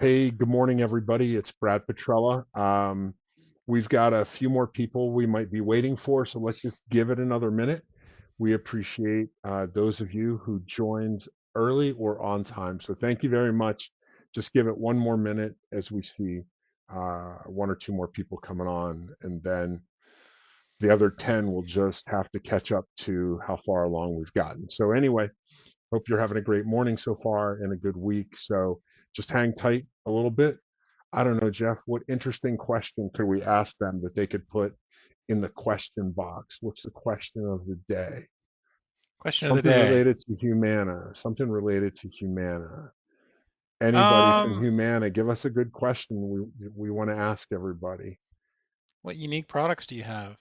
Hey, good morning, everybody. It's Brad Petrella. We've got a few more people we might be waiting for, so let's just give it another minute. We appreciate those of you who joined early or on time. So thank you very much. Just give it one more minute as we see one or two more people coming on, and then the other 10 will just have to catch up to how far along we've gotten. So anyway, hope you're having a great morning so far and a good week. So just hang tight a little bit. I don't know, Jeff, what interesting question could we ask them that they could put in the question box? What's the question of the day? Question of the Something day. related to Humana, something related to Humana. Anybody from Um, Humana, give us a good question we want to ask everybody. what unique products do you have?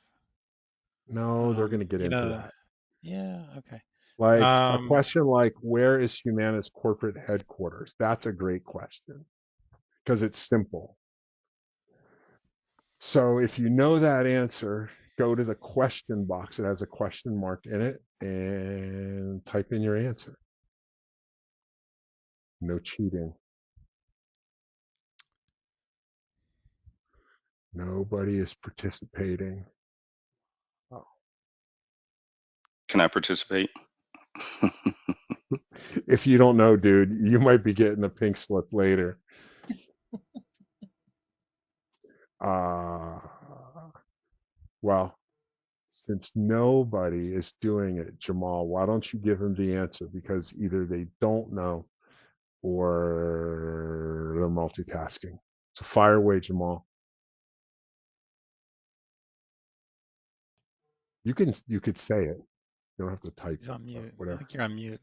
No, they're going to get You into know, that. yeah, okay. Like a Um, question like, where is Humana's corporate headquarters? That's a great question because it's simple. So if you know that answer, go to the question box. It has a question mark in it and type in your answer. No cheating. Nobody is participating. Oh. Can I participate? If you don't know, dude, you might be getting a pink slip later. Uh, well, since nobody is doing it, Jamal, why don't you give him the answer? Because either they don't know or they're multitasking. So fire away, Jamal. You could say it. You don't have to type he's it, on but mute. I whatever. think you're on mute.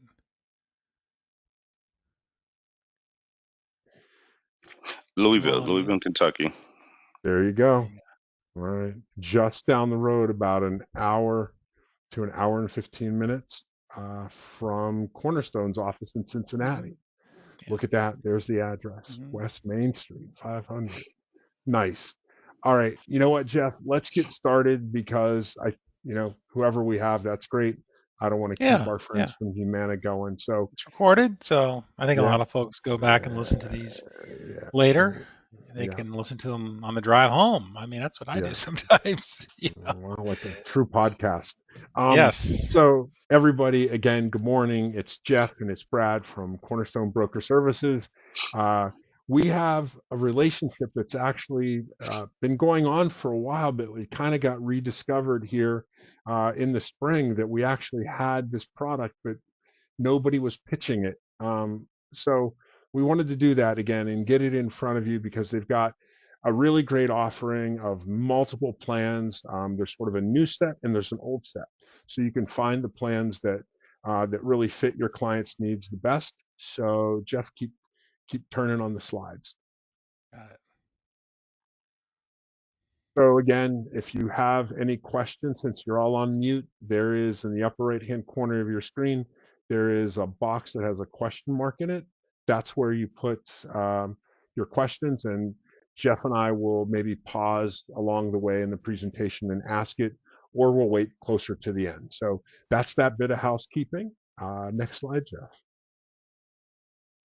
Louisville, Jamal, Louisville, Kentucky. There you there go. you All right. Just down the road, about an hour to an hour and 15 minutes from Cornerstone's office in go. Cincinnati. Yeah. Look at that. There's the address, hmm West Main Street, 500. Nice. All right. You know what, Jeff? Let's get started because whoever we have, that's great. I don't want to keep Yeah, our yeah. friends from Humana going. So, It's recorded, so I think a yeah, lot of folks go back and listen to these yeah, later. They yeah, can listen to them on the drive home. I mean, that's what I do yeah. sometimes. Well, like a true podcast. Yes. So everybody, again, good morning. It's Jeff and it's Brad from Cornerstone Broker Services. Uh, we have a relationship that's actually been going on for a while, but we kind of got rediscovered here in the spring that we actually had this product, but nobody was pitching it. So we wanted to do that again and get it in front of you because they've got a really great offering of multiple plans. There's sort of a new set and there's an old set, so you can find the plans that really fit your client's needs the best. So Jeff, keep turning on the slides. Got it. So again, if you have any questions, since you're all on mute, there is in the upper right-hand corner of your screen, there is a box that has a question mark in it. That's where you put your questions, and Jeff and I will maybe pause along the way in the presentation and ask it, or we'll wait closer to the end. So that's that bit of housekeeping. Next slide, Jeff.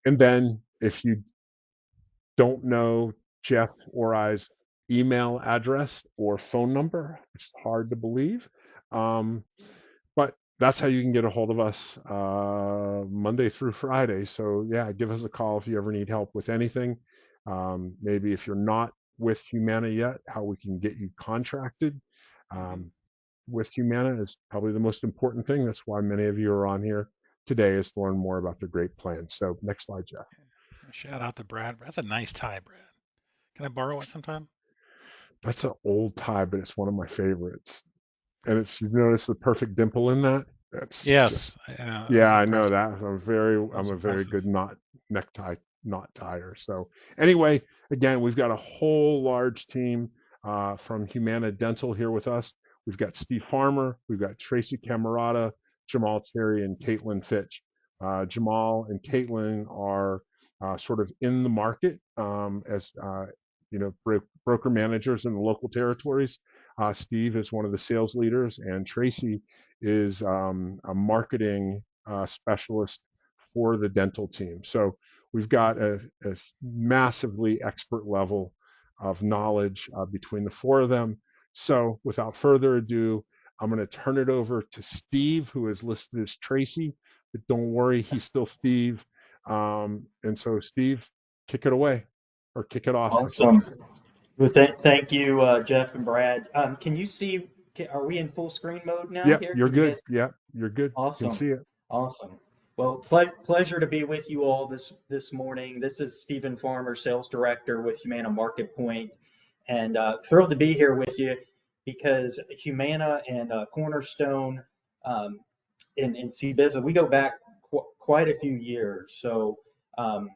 And then if you don't know Jeff or I's email address or phone number, which is hard to believe. But that's how you can get a hold of us Monday through Friday. So, yeah, give us a call if you ever need help with anything. Maybe if you're not with Humana yet, how we can get you contracted hmm um, with Humana is probably the most important thing. That's why many of you are on here today, is to learn more about the great plans. So, next slide, Jeff. Shout out to Brad. That's a nice tie, Brad. Can I borrow it sometime? That's an old tie, but it's one of my favorites. And it's, you notice the perfect dimple in that? That's just, Yes. That yeah, was I know impressive. that. That I'm was a very impressive. good necktie knot tire. So anyway, again, we've got a whole large team from Humana Dental here with us. We've got Steve Farmer, we've got Tracy Camerata, Jamal Terry, and Caitlin Fitch. Jamal and Caitlin are sort of in the market as broker managers in the local territories. Steve is one of the sales leaders, and Tracy is a marketing specialist for the dental team. So we've got a massively expert level of knowledge between the four of them. So without further ado, I'm going to turn it over to Steve, who is listed as Tracy, but don't worry, he's still Steve. And so, Steve, kick it away, or kick it off, I should say. Awesome. Well, thank you, Jeff and Brad. Can you see, are we in full screen mode now Yep, here? you're Can you good. guys? Yep, you're good. Can Awesome. see it. Awesome. Well, pleasure to be with you all this morning. This is Stephen Farmer, Sales Director with Humana Market Point, and thrilled to be here with you because Humana and Cornerstone um, in CBIZ, we go back quite a few years. So um,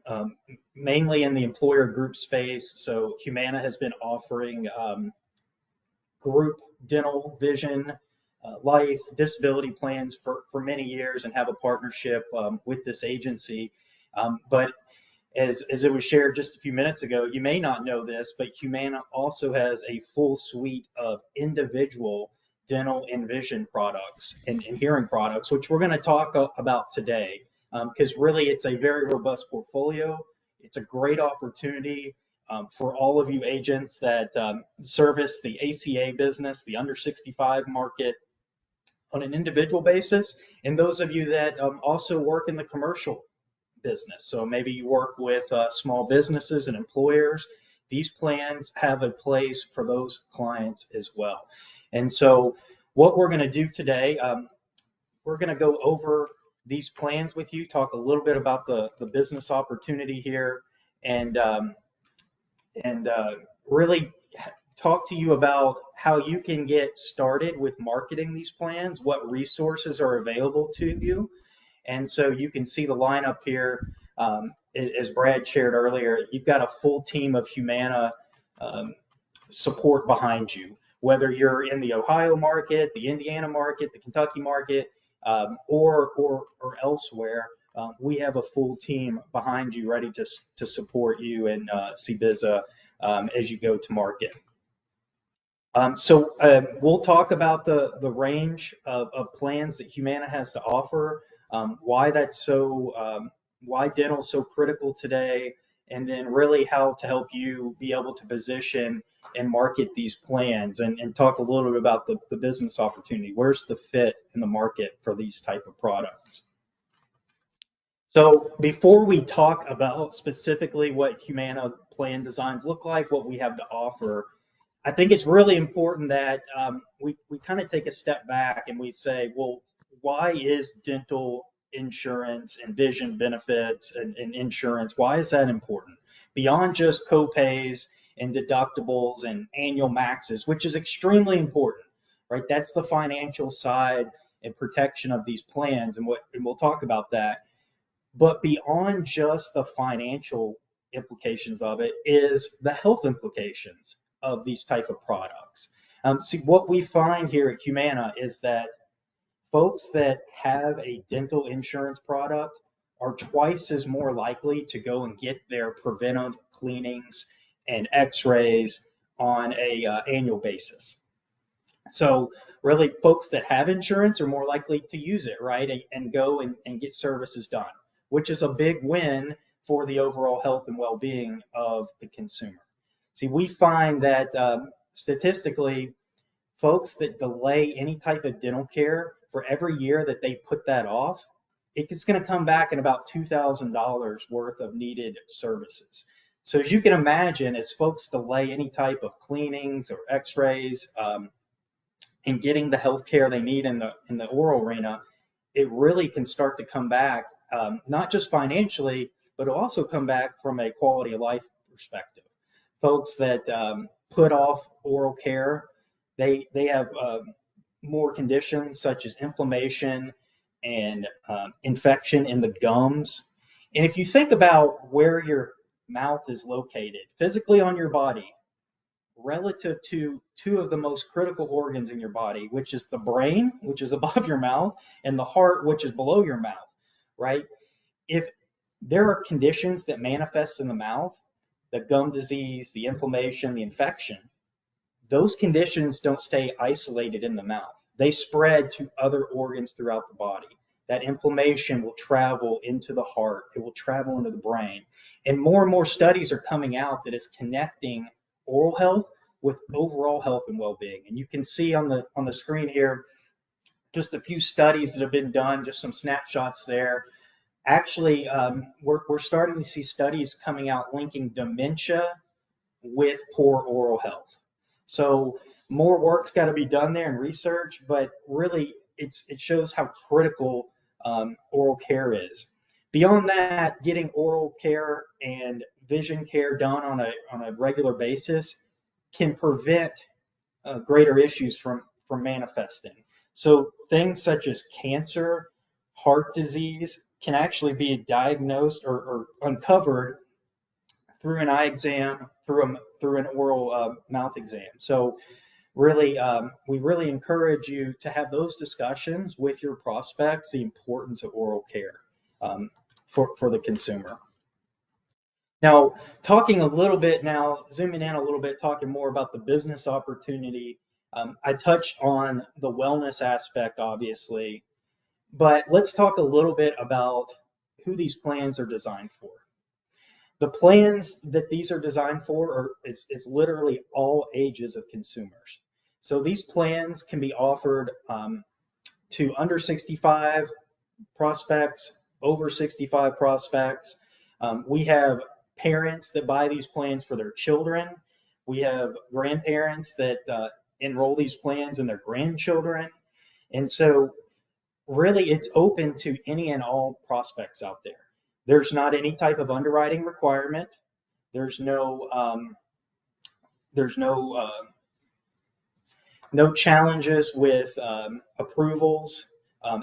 um, mainly in the employer group space. So Humana has been offering group dental, vision, life, disability plans for many years and have a partnership with this agency. But as it was shared just a few minutes ago, you may not know this, but Humana also has a full suite of individual dental and vision products and hearing products, which we're going to talk about today, because really it's a very robust portfolio. It's a great opportunity for all of you agents that service the ACA business, the under 65 market on an individual basis, and those of you that also work in the commercial business. So maybe you work with small businesses and employers. These plans have a place for those clients as well. And so what we're going to do today, we're going to go over these plans with you, talk a little bit about the business opportunity here, and really talk to you about how you can get started with marketing these plans, what resources are available to you. And so you can see the lineup here. As Brad shared earlier, you've got a full team of Humana um, support behind you, whether you're in the Ohio market, the Indiana market, the Kentucky market, or elsewhere. We have a full team behind you ready to support you in CBIZ as you go to market. We'll talk about the range of plans that Humana has to offer, why that's why dental is so critical today, and then really how to help you be able to position and market these plans, and talk a little bit about the business opportunity. Where's the fit in the market for these type of products? So before we talk about specifically what Humana plan designs look like, what we have to offer, I think it's really important that we kind of take a step back and we say, well, why is dental insurance and vision benefits and insurance, why is that important? Beyond just copays and deductibles and annual maxes, which is extremely important, right? That's the financial side and protection of these plans, and we'll talk about that. But beyond just the financial implications of it is the health implications of these type of products. See, what we find here at Humana is that folks that have a dental insurance product are twice as more likely to go and get their preventive cleanings and x-rays on a annual basis. So really folks that have insurance are more likely to use it, right? And go and get services done, which is a big win for the overall health and well-being of the consumer. See, we find that statistically, folks that delay any type of dental care for every year that they put that off, it's going to come back in about $2,000 worth of needed services. So as you can imagine, as folks delay any type of cleanings or x-rays, and getting the health care they need in the oral arena, it really can start to come back, not just financially, but it'll also come back from a quality of life perspective. Folks that put off oral care, they have more conditions such as inflammation and infection in the gums. And if you think about where your mouth is located physically on your body, relative to two of the most critical organs in your body, which is the brain, which is above your mouth, and the heart, which is below your mouth, right? If there are conditions that manifest in the mouth, the gum disease, the inflammation, the infection, those conditions don't stay isolated in the mouth. They spread to other organs throughout the body. that inflammation will travel into the heart, it will travel into the brain. And more studies are coming out that is connecting oral health with overall health and well-being. And you can see on the screen here just a few studies that have been done, just some snapshots there. Actually, we're starting to see studies coming out linking dementia with poor oral health. So more work's got to be done there in research, but really it shows how critical oral care is. Beyond that, getting oral care and vision care done on a regular basis can prevent greater issues from manifesting. So things such as cancer, heart disease can actually be diagnosed or uncovered through an eye exam, through an oral mouth exam. So really, we really encourage you to have those discussions with your prospects, the importance of oral care for the consumer. Now, talking a little bit now, zooming in a little bit, talking more about the business opportunity. I touched on the wellness aspect, obviously, but let's talk a little bit about who these plans are designed for. The plans that these are designed for is literally all ages of consumers. So these plans can be offered to under 65 prospects, over 65 prospects. We have parents that buy these plans for their children. We have grandparents that enroll these plans in their grandchildren. And so really it's open to any and all prospects out there. There's not any type of underwriting requirement. There's no challenges with approvals,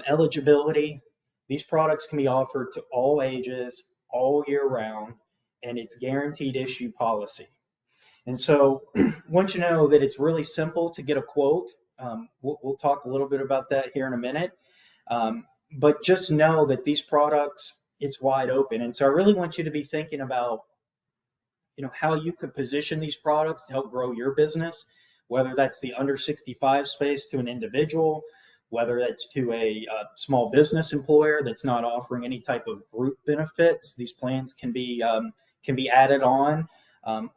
eligibility. These products can be offered to all ages, all year round, and it's guaranteed issue policy. And so once you know that it's really simple to get a quote, we'll talk a little bit about that here in a minute. But just know that these products, it's wide open. And so I really want you to be thinking about, how you could position these products to help grow your business, whether that's the under 65 space to an individual, whether that's to a small business employer that's not offering any type of group benefits. These plans can be added on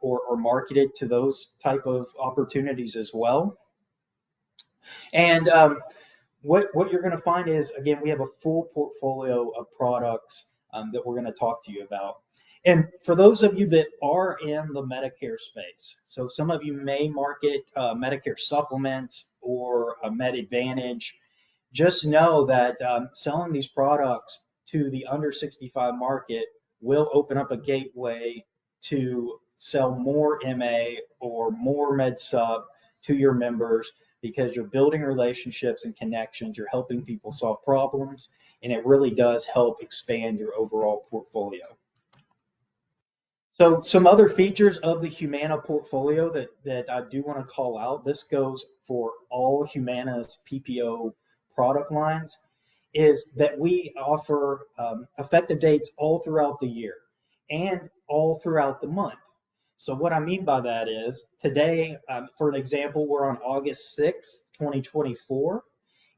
or marketed to those type of opportunities as well. And what you're going to find is, again, we have a full portfolio of products that we're going to talk to you about. And for those of you that are in the Medicare space, so some of you may market Medicare supplements or a Med Advantage, just know that selling these products to the under 65 market will open up a gateway to sell more MA or more Med Sub to your members, because you're building relationships and connections, you're helping people solve problems, and it really does help expand your overall portfolio. So some other features of the Humana portfolio that I do want to call out, this goes for all Humana's PPO product lines, is that we offer effective dates all throughout the year and all throughout the month. So what I mean by that is today, for an example, we're on August 6th, 2024.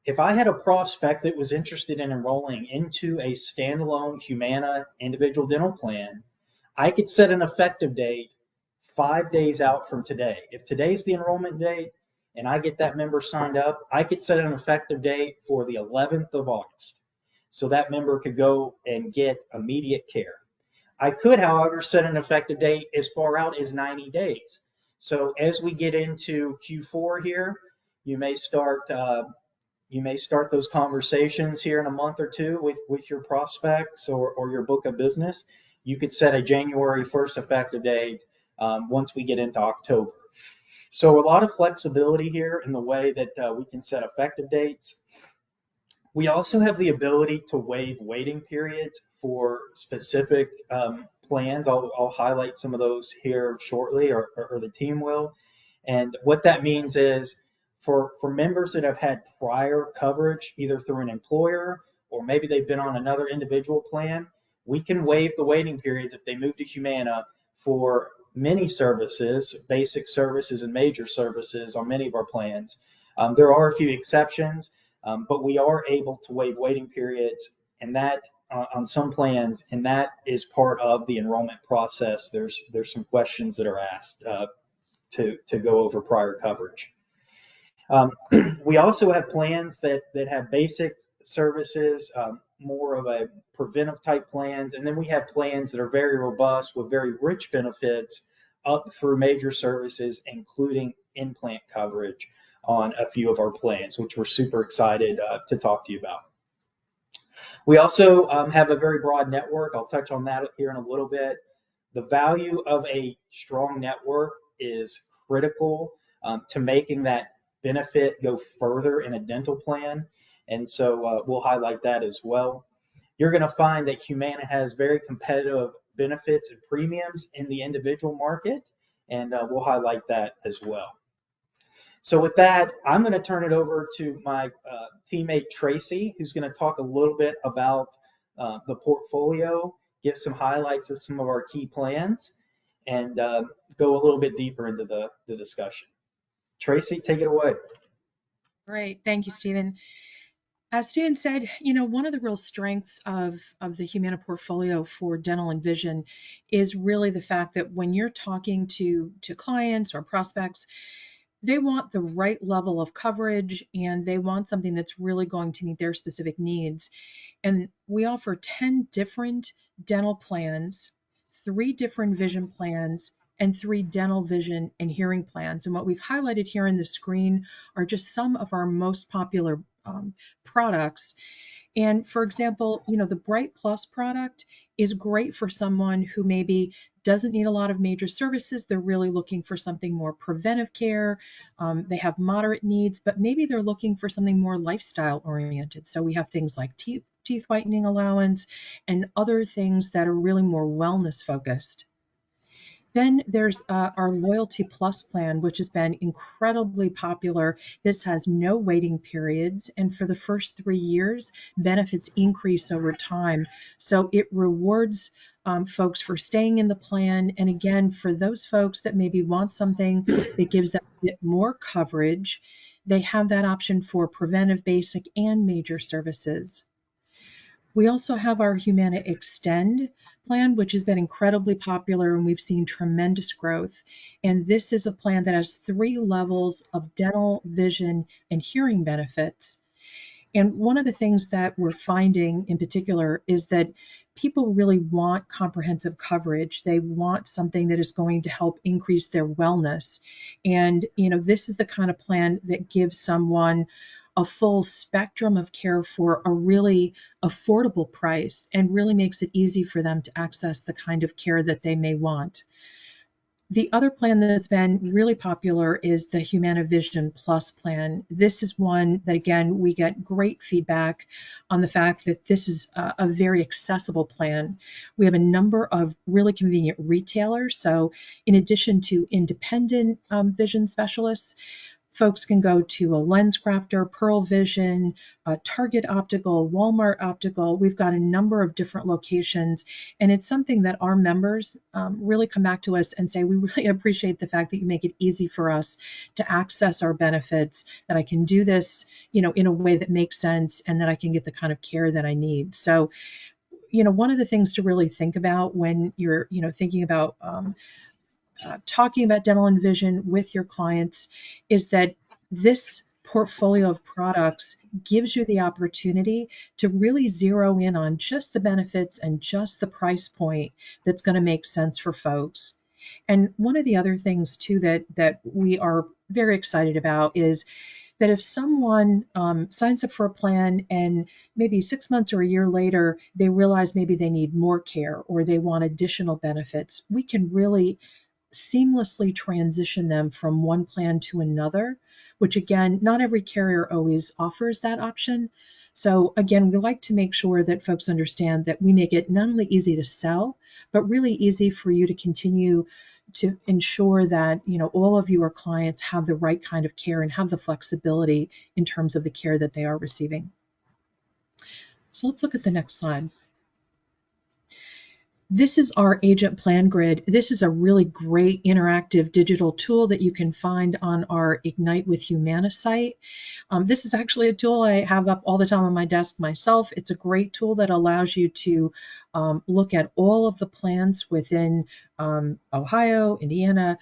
If I had a prospect that was interested in enrolling into a standalone Humana individual dental plan, I could set an effective date 5 days out from today. If today's the enrollment date and I get that member signed up, I could set an effective date for the 11th of August. So that member could go and get immediate care. I could, however, set an effective date as far out as 90 days. So as we get into Q4 here, you may start those conversations here in a month or two with your prospects or your book of business. You could set a January 1st effective date once we get into October. So a lot of flexibility here in the way that we can set effective dates. We also have the ability to waive waiting periods for specific plans. I'll highlight some of those here shortly, or the team will. And what that means is for members that have had prior coverage, either through an employer or maybe they've been on another individual plan, we can waive the waiting periods if they move to Humana for many services, basic services and major services on many of our plans. There are a few exceptions, but we are able to waive waiting periods, and that on some plans, and that is part of the enrollment process. There's some questions that are asked to go over prior coverage. We also have plans that have basic services, more of a preventive type plans, and then we have plans that are very robust with very rich benefits up through major services, including implant coverage on a few of our plans, which we're super excited to talk to you about. We also have a very broad network. I'll touch on that here in a little bit. The value of a strong network is critical to making that benefit go further in a dental plan. And so we'll highlight that as well. You're going to find that Humana has very competitive benefits and premiums in the individual market, and we'll highlight that as well. So with that, I'm going to turn it over to my teammate Tracy, who's going to talk a little bit about the portfolio, give some highlights of some of our key plans, and go a little bit deeper into the discussion. Tracy, take it away. Great. Thank you, Stephen. As Stephen said, one of the real strengths of the Humana portfolio for dental and vision is really the fact that when you're talking to clients or prospects, they want the right level of coverage and they want something that's really going to meet their specific needs. And we offer 10 different dental plans, 3 different vision plans, and 3 dental, vision, and hearing plans. And what we've highlighted here on the screen are just some of our most popular products. And for example, the Bright Plus product is great for someone who maybe doesn't need a lot of major services. They're really looking for something more preventive care. They have moderate needs, but maybe they're looking for something more lifestyle oriented. So we have things like teeth whitening allowance and other things that are really more wellness focused. Then there's our Loyalty Plus plan, which has been incredibly popular. This has no waiting periods, and for the first 3 years, benefits increase over time. So it rewards folks for staying in the plan. And again, for those folks that maybe want something that gives them a bit more coverage, they have that option for preventive, basic, and major services. We also have our Humana Extend plan, which has been incredibly popular, and we've seen tremendous growth. And this is a plan that has 3 levels of dental, vision, and hearing benefits. And one of the things that we're finding in particular is that people really want comprehensive coverage. They want something that is going to help increase their wellness. And, this is the kind of plan that gives someone a full spectrum of care for a really affordable price and really makes it easy for them to access the kind of care that they may want. The other plan that's been really popular is the Humana Vision Plus plan. This is one that, again, we get great feedback on the fact that this is a very accessible plan. We have a number of really convenient retailers. So in addition to independent vision specialists, folks can go to a LensCrafter, Pearl Vision, Target Optical, Walmart Optical. We've got a number of different locations, and it's something that our members really come back to us and say, we really appreciate the fact that you make it easy for us to access our benefits, that I can do this, in a way that makes sense, and that I can get the kind of care that I need. So, one of the things to really think about when you're, thinking about talking about dental and vision with your clients is that this portfolio of products gives you the opportunity to really zero in on just the benefits and just the price point that's going to make sense for folks. And one of the other things too that we are very excited about is that if someone signs up for a plan and maybe 6 months or a year later, they realize maybe they need more care or they want additional benefits, we can really seamlessly transition them from one plan to another, which again, not every carrier always offers that option. So again, we like to make sure that folks understand that we make it not only easy to sell, but really easy for you to continue to ensure that all of your clients have the right kind of care and have the flexibility in terms of the care that they are receiving. So let's look at the next slide. This is our agent plan grid. This is a really great interactive digital tool that you can find on our Ignite with Humana site. This is actually a tool I have up all the time on my desk myself. It's a great tool that allows you to look at all of the plans within Ohio, Indiana,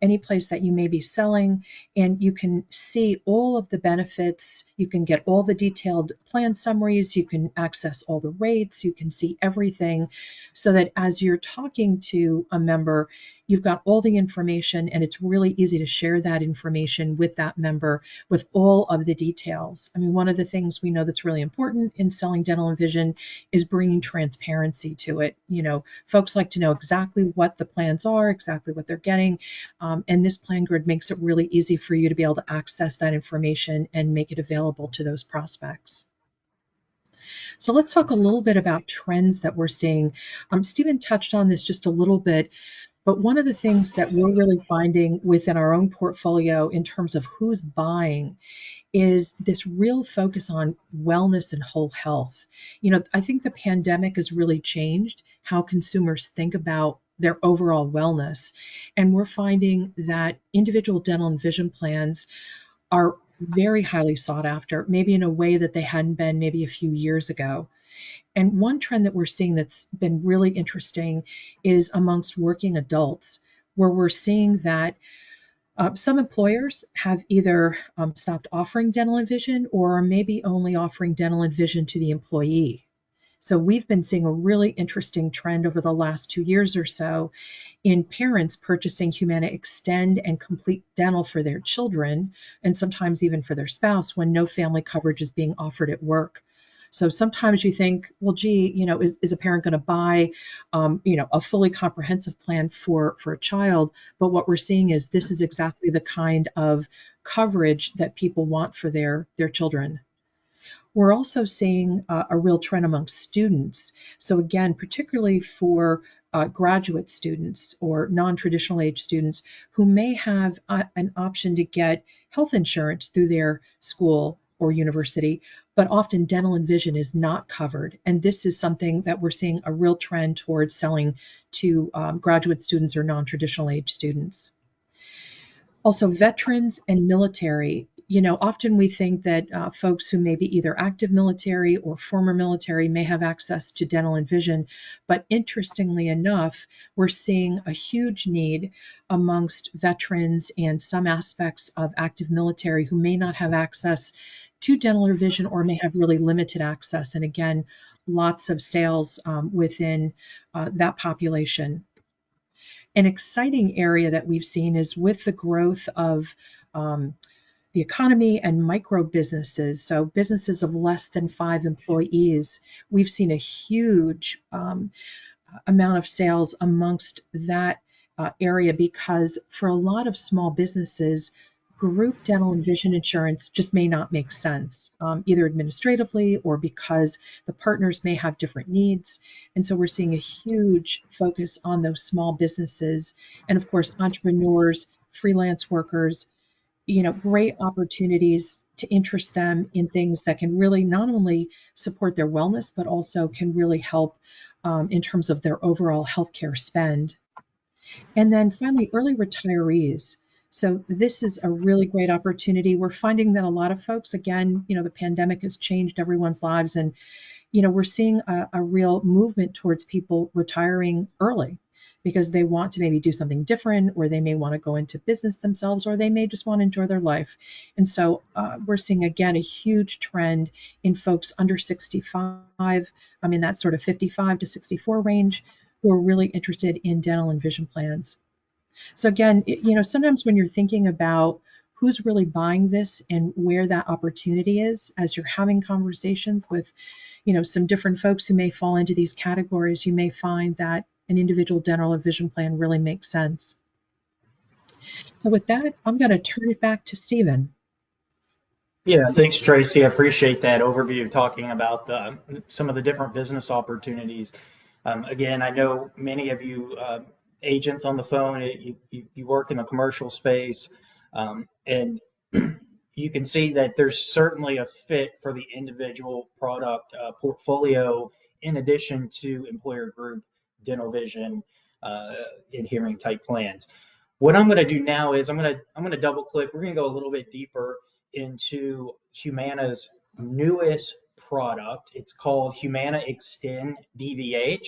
any place that you may be selling, and you can see all of the benefits. You can get all the detailed plan summaries. You can access all the rates. You can see everything so that as you're talking to a member, you've got all the information, and it's really easy to share that information with that member with all of the details. I mean, one of the things we know that's really important in selling dental and vision is bringing transparency to it. You know, folks like to know exactly what the plans are, exactly what they're getting, and this plan grid makes it really easy for you to be able to access that information and make it available to those prospects. So let's talk a little bit about trends that we're seeing. Stephen touched on this just a little bit, but one of the things that we're really finding within our own portfolio in terms of who's buying is this real focus on wellness and whole health. You know, I think the pandemic has really changed how consumers think about their overall wellness. And we're finding that individual dental and vision plans are very highly sought after, maybe in a way that they hadn't been maybe a few years ago. And one trend that we're seeing that's been really interesting is amongst working adults, where we're seeing that some employers have either stopped offering dental and vision or are maybe only offering dental and vision to the employee. So we've been seeing a really interesting trend over the last 2 years or so in parents purchasing Humana Extend and Complete Dental for their children, and sometimes even for their spouse when no family coverage is being offered at work. So sometimes you think, well, gee, you know, is a parent going to buy, you know, a fully comprehensive plan for a child? But what we're seeing is this is exactly the kind of coverage that people want for their children. We're also seeing a real trend among students. So again, particularly for graduate students or non-traditional age students who may have an option to get health insurance through their school or university, but often dental and vision is not covered. And this is something that we're seeing a real trend towards selling to graduate students or non-traditional age students. Also, veterans and military. You know, often we think that folks who may be either active military or former military may have access to dental and vision. But interestingly enough, we're seeing a huge need amongst veterans and some aspects of active military who may not have access to dental or vision or may have really limited access. And again, lots of sales within that population. An exciting area that we've seen is with the growth of the economy and micro businesses, so businesses of less than 5 employees, we've seen a huge amount of sales amongst that area because for a lot of small businesses, group dental and vision insurance just may not make sense, either administratively or because the partners may have different needs. And so we're seeing a huge focus on those small businesses and, of course, entrepreneurs, freelance workers, you know, great opportunities to interest them in things that can really not only support their wellness, but also can really help in terms of their overall healthcare spend. And then finally, early retirees. So this is a really great opportunity. We're finding that a lot of folks, again, you know, the pandemic has changed everyone's lives, and you know, we're seeing a real movement towards people retiring early because they want to maybe do something different, or they may want to go into business themselves, or they may just want to enjoy their life. And so we're seeing, again, a huge trend in folks under 65, I mean, that sort of 55 to 64 range, who are really interested in dental and vision plans. So again, you know, sometimes when you're thinking about who's really buying this and where that opportunity is, as you're having conversations with, you know, some different folks who may fall into these categories, you may find that an individual dental or vision plan really makes sense. So with that, I'm going to turn it back to Stephen. Yeah, thanks, Tracy. I appreciate that overview talking about some of the different business opportunities. Again, I know many of you agents on the phone, you work in the commercial space, and you can see that there's certainly a fit for the individual product portfolio in addition to employer group dental, vision, and hearing type plans. What I'm going to do now is I'm going to double click. We're going to go a little bit deeper into Humana's newest product. It's called Humana Extend DVH.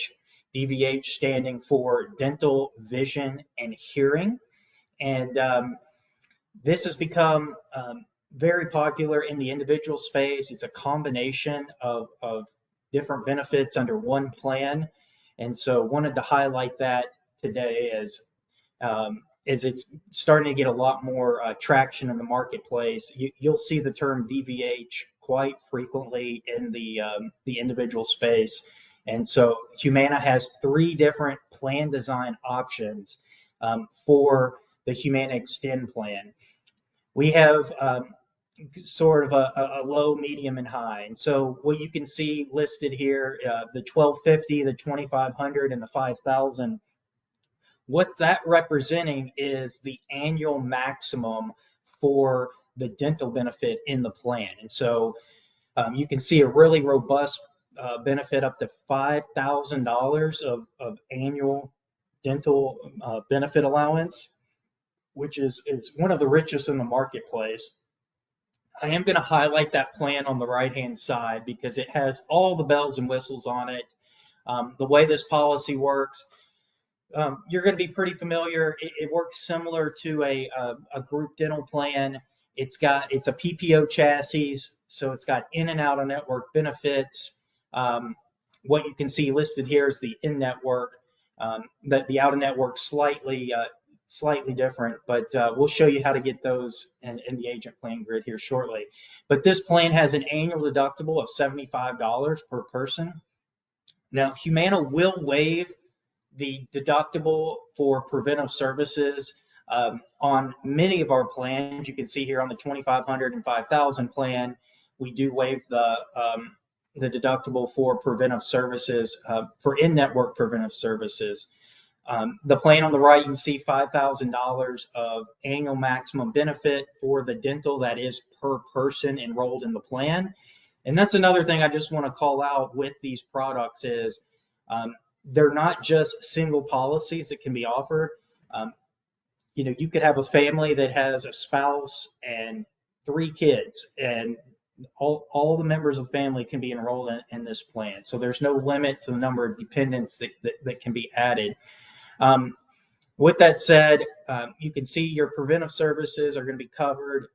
DVH standing for dental, vision, and hearing. And this has become very popular in the individual space. It's a combination of different benefits under one plan. And so wanted to highlight that today as it's starting to get a lot more traction in the marketplace. You'll see the term DVH quite frequently in the individual space. And so Humana has 3 different plan design options for the Humana Extend plan. We have sort of a low, medium, and high. And so what you can see listed here, the 1250, the 2500, and the 5000. What's that representing is the annual maximum for the dental benefit in the plan. And so you can see a really robust benefit up to $5,000 of annual dental benefit allowance, which is one of the richest in the marketplace. I am going to highlight that plan on the right-hand side because it has all the bells and whistles on it. The way this policy works, you're going to be pretty familiar. It works similar to a group dental plan. It's a PPO chassis, so it's got in and out of network benefits. What you can see listed here is the in-network. That the out-of-network slightly different, but we'll show you how to get those in the agent plan grid here shortly. But this plan has an annual deductible of $75 per person. Now, Humana will waive the deductible for preventive services on many of our plans. You can see here on the 2500 and 5000 plan, we do waive the deductible for preventive services, for in-network preventive services. The plan on the right, you can see $5,000 of annual maximum benefit for the dental, that is per person enrolled in the plan. And that's another thing I just want to call out with these products is they're not just single policies that can be offered. You could have a family that has a spouse and 3 kids, and all the members of the family can be enrolled in this plan. So there's no limit to the number of dependents that can be added. With that said, you can see your preventive services are going to be covered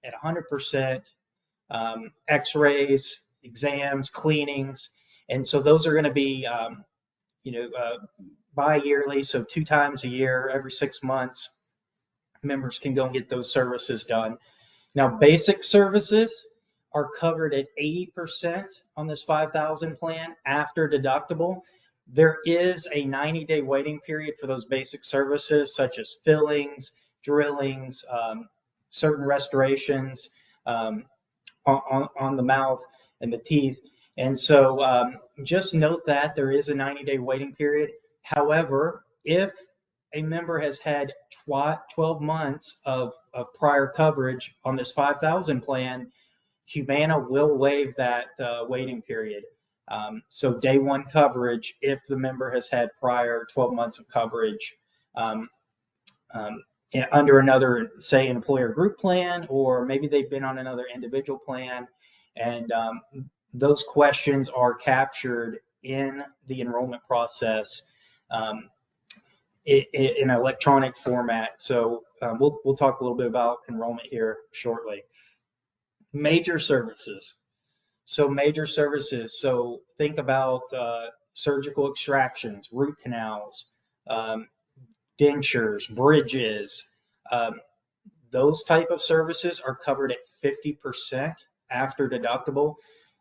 at 100%, x-rays, exams, cleanings. And so those are going to be, bi-yearly, so 2 times a year, every 6 months, members can go and get those services done. Now, basic services are covered at 80% on this 5000 plan after deductible. There is a 90-day waiting period for those basic services, such as fillings, drillings, certain restorations on the mouth and the teeth. And so just note that there is a 90-day waiting period. However, if a member has had 12 months of prior coverage on this 5000 plan, Humana will waive that waiting period. So day 1 coverage if the member has had prior 12 months of coverage under another, say, an employer group plan, or maybe they've been on another individual plan. And those questions are captured in the enrollment process in an electronic format. So we'll talk a little bit about enrollment here shortly. Major services. So major services. So think about surgical extractions, root canals, dentures, bridges. Those type of services are covered at 50% after deductible.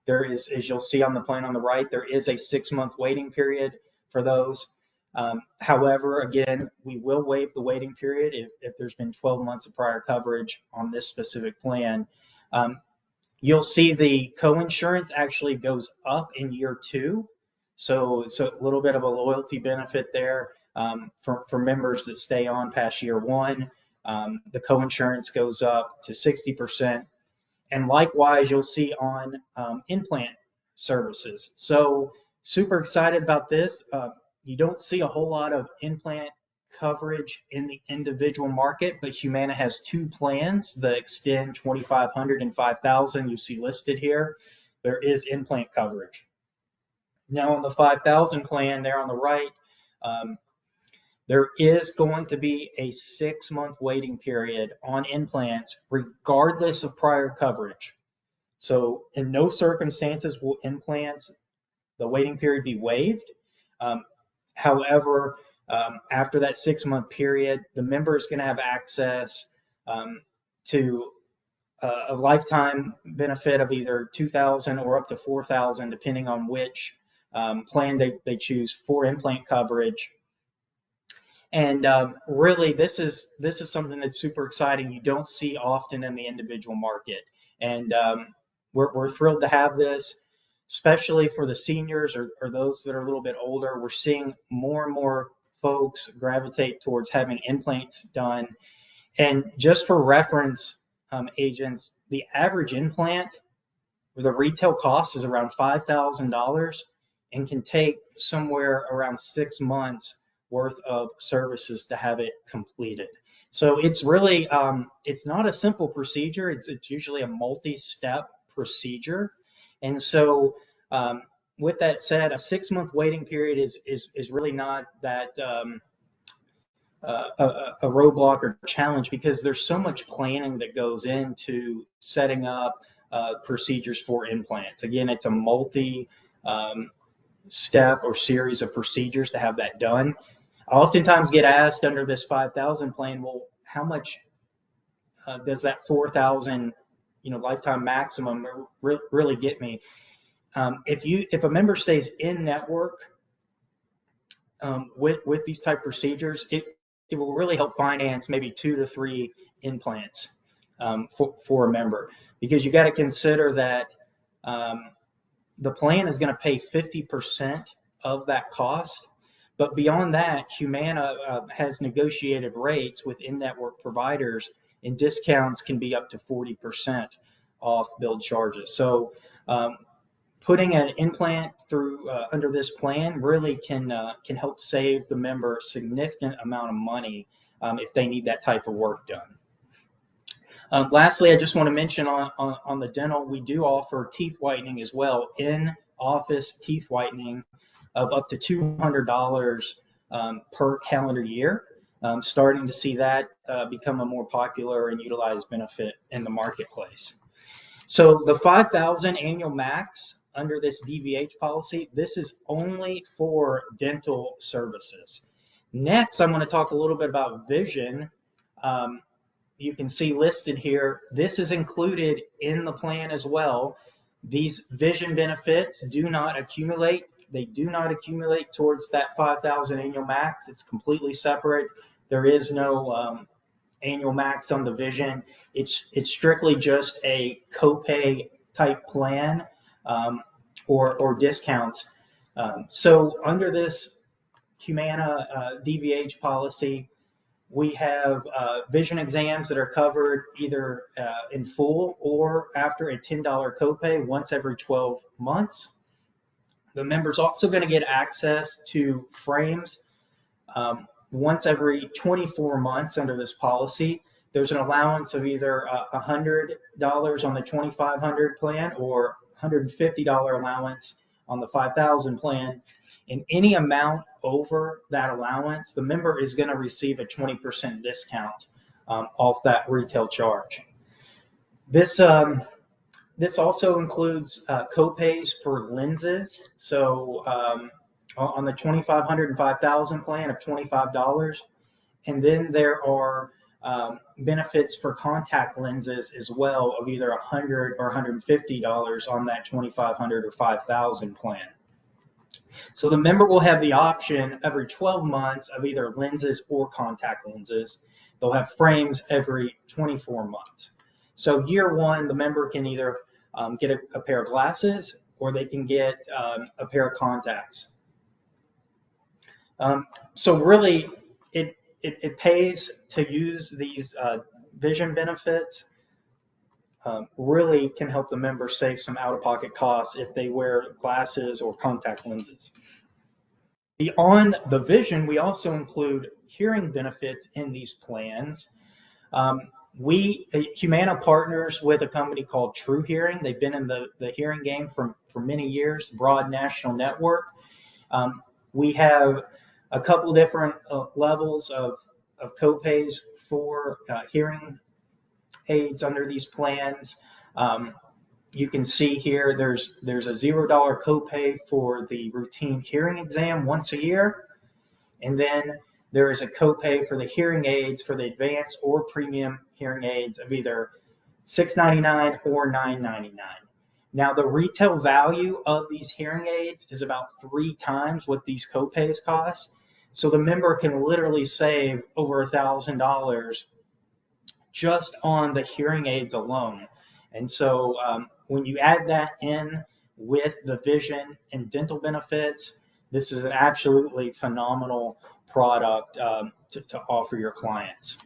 There is, as you'll see on the plan on the right, there is a 6-month waiting period for those. However, again, we will waive the waiting period if there's been 12 months of prior coverage on this specific plan. You'll see the co-insurance actually goes up in year 2. So it's a little bit of a loyalty benefit there for members that stay on past year 1. The co-insurance goes up to 60%. And likewise, you'll see on implant services. So super excited about this. You don't see a whole lot of implant coverage in the individual market, but Humana has two plans that extend 2,500 and 5,000. You see listed here. There is implant coverage. Now on the 5,000 plan there on the right, there is going to be a 6-month waiting period on implants regardless of prior coverage. So in no circumstances will implants, the waiting period, be waived. However, after that 6-month period, the member is going to have access to a lifetime benefit of either 2,000 or up to 4,000, depending on which plan they choose for implant coverage. And really, this is something that's super exciting. You don't see often in the individual market, and we're thrilled to have this, especially for the seniors or those that are a little bit older. We're seeing more and more folks gravitate towards having implants done. And just for reference, agents, the average implant, the retail cost is around $5,000 and can take somewhere around 6 months worth of services to have it completed. So it's really, it's not a simple procedure. It's usually a multi-step procedure. And so with that said, a 6-month waiting period is really not that a roadblock or challenge, because there's so much planning that goes into setting up procedures for implants. Again, it's a multi step or series of procedures to have that done. I oftentimes get asked under this 5,000 plan, well, how much does that 4,000 lifetime maximum really get me? If a member stays in network with these type procedures, it will really help finance maybe 2 to 3 implants for a member, because you got to consider that the plan is going to pay 50% of that cost. But beyond that, Humana has negotiated rates with in-network providers, and discounts can be up to 40% off billed charges. So putting an implant through under this plan really can help save the member a significant amount of money if they need that type of work done. Lastly, I just want to mention on the dental, we do offer teeth whitening as well, in-office teeth whitening of up to $200 per calendar year. Starting to see that become a more popular and utilized benefit in the marketplace. So the 5,000 annual max under this DVH policy, this is only for dental services. Next, I'm going to talk a little bit about vision. You can see listed here, this is included in the plan as well. These vision benefits do not accumulate. They do not accumulate towards that 5,000 annual max. It's completely separate. There is no annual max on the vision. It's strictly just a copay type plan or discounts. So under this Humana DVH policy, we have vision exams that are covered either in full or after a $10 copay once every 12 months. The member's also going to get access to frames once every 24 months under this policy. There's an allowance of either $100 on the 2,500 plan or $150 allowance on the 5,000 plan. And any amount over that allowance, the member is going to receive a 20% discount off that retail charge. This also includes copays for lenses. So on the 2,500 and 5,000 plan of $25. And then there are benefits for contact lenses as well of either $100 or $150 on that 2,500 or 5,000 plan. So the member will have the option every 12 months of either lenses or contact lenses. They'll have frames every 24 months. So year one, the member can either get a pair of glasses or they can get a pair of contacts. So really, it pays to use these vision benefits. Really can help the member save some out-of-pocket costs if they wear glasses or contact lenses. Beyond the vision, we also include hearing benefits in these plans. Humana partners with a company called True Hearing. They've been in the hearing game for many years, broad national network. We have a couple different levels of copays for hearing aids under these plans. You can see here there's a $0 copay for the routine hearing exam once a year, and then there is a copay for the hearing aids for the advanced or premium hearing aids of either $6.99 or $9.99. Now, the retail value of these hearing aids is about 3 times what these copays cost. So the member can literally save over $1,000 just on the hearing aids alone. And so when you add that in with the vision and dental benefits, this is an absolutely phenomenal product to offer your clients.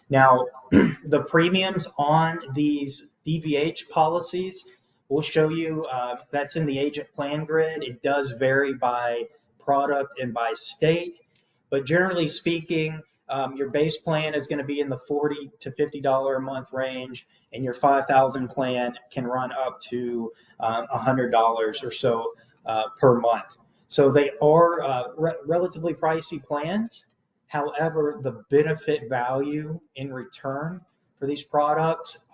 Now, the premiums on these DVH policies, we'll show you, that's in the agent plan grid. It does vary by product and by state, but generally speaking, your base plan is going to be in the $40 to $50 a month range, and your 5,000 plan can run up to $100 or so per month. So they are relatively pricey plans. However, the benefit value in return for these products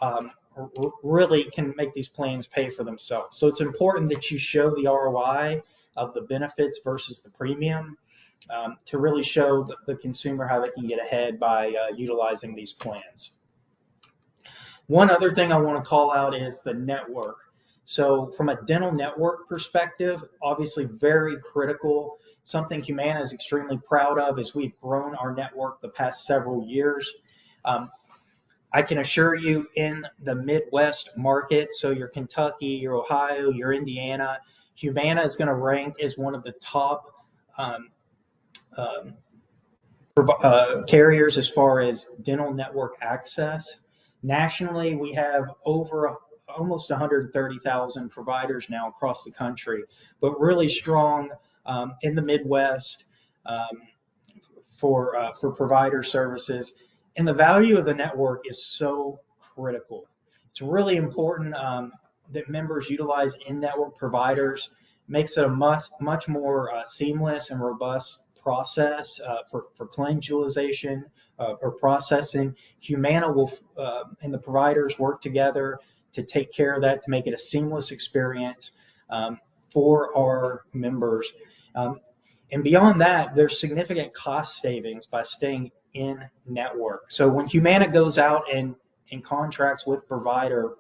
really can make these plans pay for themselves. So it's important that you show the ROI of the benefits versus the premium to really show the consumer how they can get ahead by utilizing these plans. One other thing I want to call out is the network. So from a dental network perspective, obviously very critical. Something Humana is extremely proud of is we've grown our network the past several years. I can assure you in the Midwest market, so your Kentucky, your Ohio, your Indiana, Humana is going to rank as one of the top carriers as far as dental network access. Nationally, we have over almost 130,000 providers now across the country, but really strong in the Midwest for provider services. And the value of the network is so critical. It's really important that members utilize in-network providers. Makes it a much more seamless and robust process for claims utilization or processing. Humana will and the providers work together to take care of that, to make it a seamless experience for our members. And beyond that, there's significant cost savings by staying in network. So when Humana goes out and contracts with provider,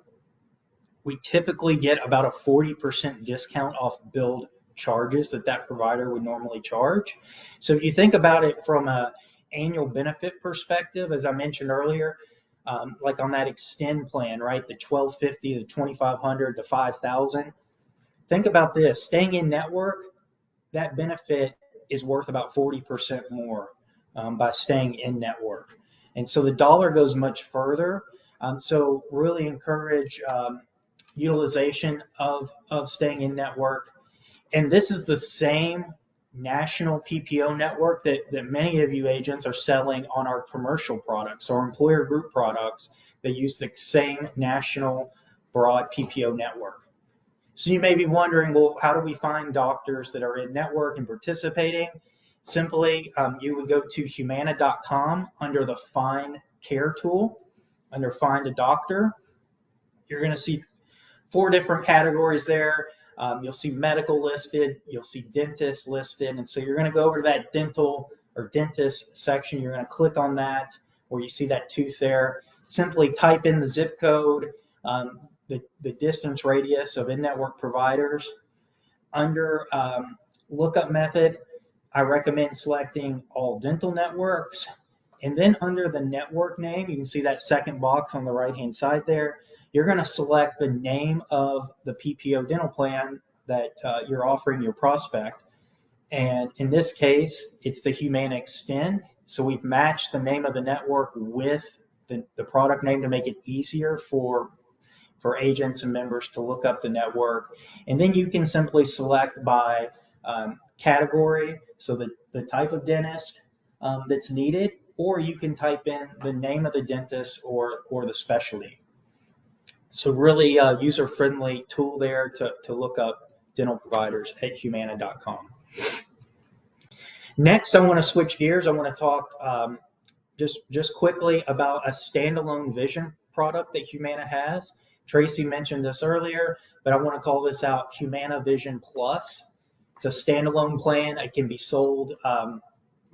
we typically get about a 40% discount off billed charges that provider would normally charge. So if you think about it from an annual benefit perspective, as I mentioned earlier, like on that extend plan, right, the $1,250, the $2,500, the $5,000. Think about this: staying in network, that benefit is worth about 40% more by staying in network. And so the dollar goes much further. So really encourage utilization of staying in network. And this is the same national PPO network that many of you agents are selling on our commercial products or employer group products that use the same national broad PPO network. So you may be wondering, well, how do we find doctors that are in network and participating? Simply, you would go to humana.com under the Find Care tool, under Find a Doctor. You're going to see 4 different categories there. You'll see medical listed, you'll see dentist listed, and so you're going to go over to that dental or dentist section. You're going to click on that where you see that tooth there. Simply type in the zip code, the distance radius of in-network providers. Under lookup method, I recommend selecting all dental networks. And then under the network name, you can see that second box on the right-hand side there. You're going to select the name of the PPO dental plan that you're offering your prospect. And in this case, it's the Humana Extend. So we've matched the name of the network with the product name to make it easier for agents and members to look up the network. And then you can simply select by category, so the type of dentist that's needed, or you can type in the name of the dentist or the specialty. So really user-friendly tool there to look up dental providers at humana.com. Next, I want to switch gears. I want to talk just quickly about a standalone vision product that Humana has. Tracy mentioned this earlier, but I want to call this out Humana Vision Plus. It's a standalone plan. It can be sold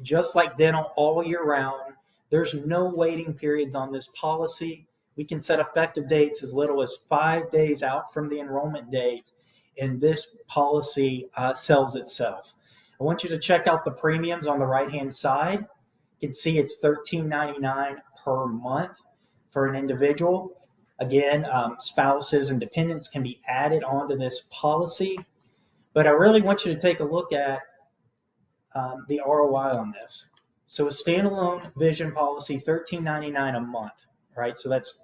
just like dental all year round. There's no waiting periods on this policy. We can set effective dates as little as 5 days out from the enrollment date, and this policy sells itself. I want you to check out the premiums on the right-hand side. You can see it's $13.99 per month for an individual. Again, spouses and dependents can be added onto this policy, but I really want you to take a look at the ROI on this. So a standalone vision policy, $13.99 a month, right? So that's